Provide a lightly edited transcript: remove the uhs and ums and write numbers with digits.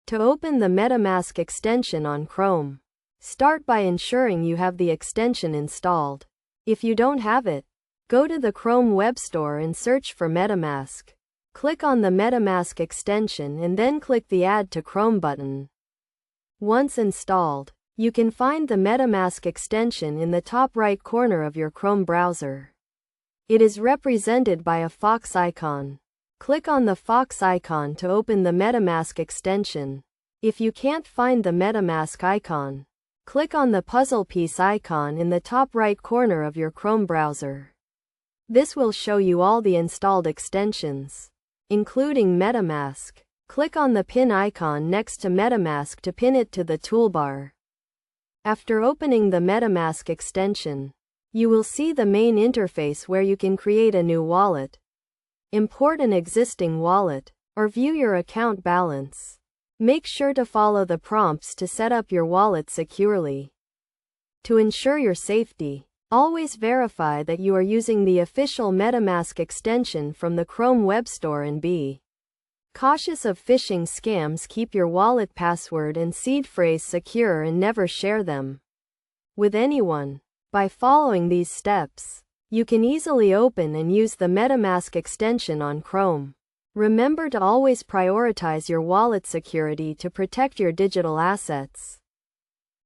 To open the MetaMask extension on Chrome, start by ensuring you have the extension installed. If you don't have it, go to the Chrome Web Store and search for MetaMask. Click on the MetaMask extension and then click the Add to Chrome button. Once installed, you can find the MetaMask extension in the top right corner of your Chrome browser. It is represented by a fox icon. Click on the fox icon to open the MetaMask extension. If you can't find the MetaMask icon, click on the puzzle piece icon in the top right corner of your Chrome browser. This will show you all the installed extensions, including MetaMask. Click on the pin icon next to MetaMask to pin it to the toolbar. After opening the MetaMask extension, you will see the main interface where you can create a new wallet, import an existing wallet, or view your account balance. Make sure to follow the prompts to set up your wallet securely. To ensure your safety, always verify that you are using the official MetaMask extension from the Chrome Web Store and be cautious of phishing scams. Keep your wallet password and seed phrase secure and never share them with anyone. By following these steps, you can easily open and use the MetaMask extension on Chrome. Remember to always prioritize your wallet security to protect your digital assets.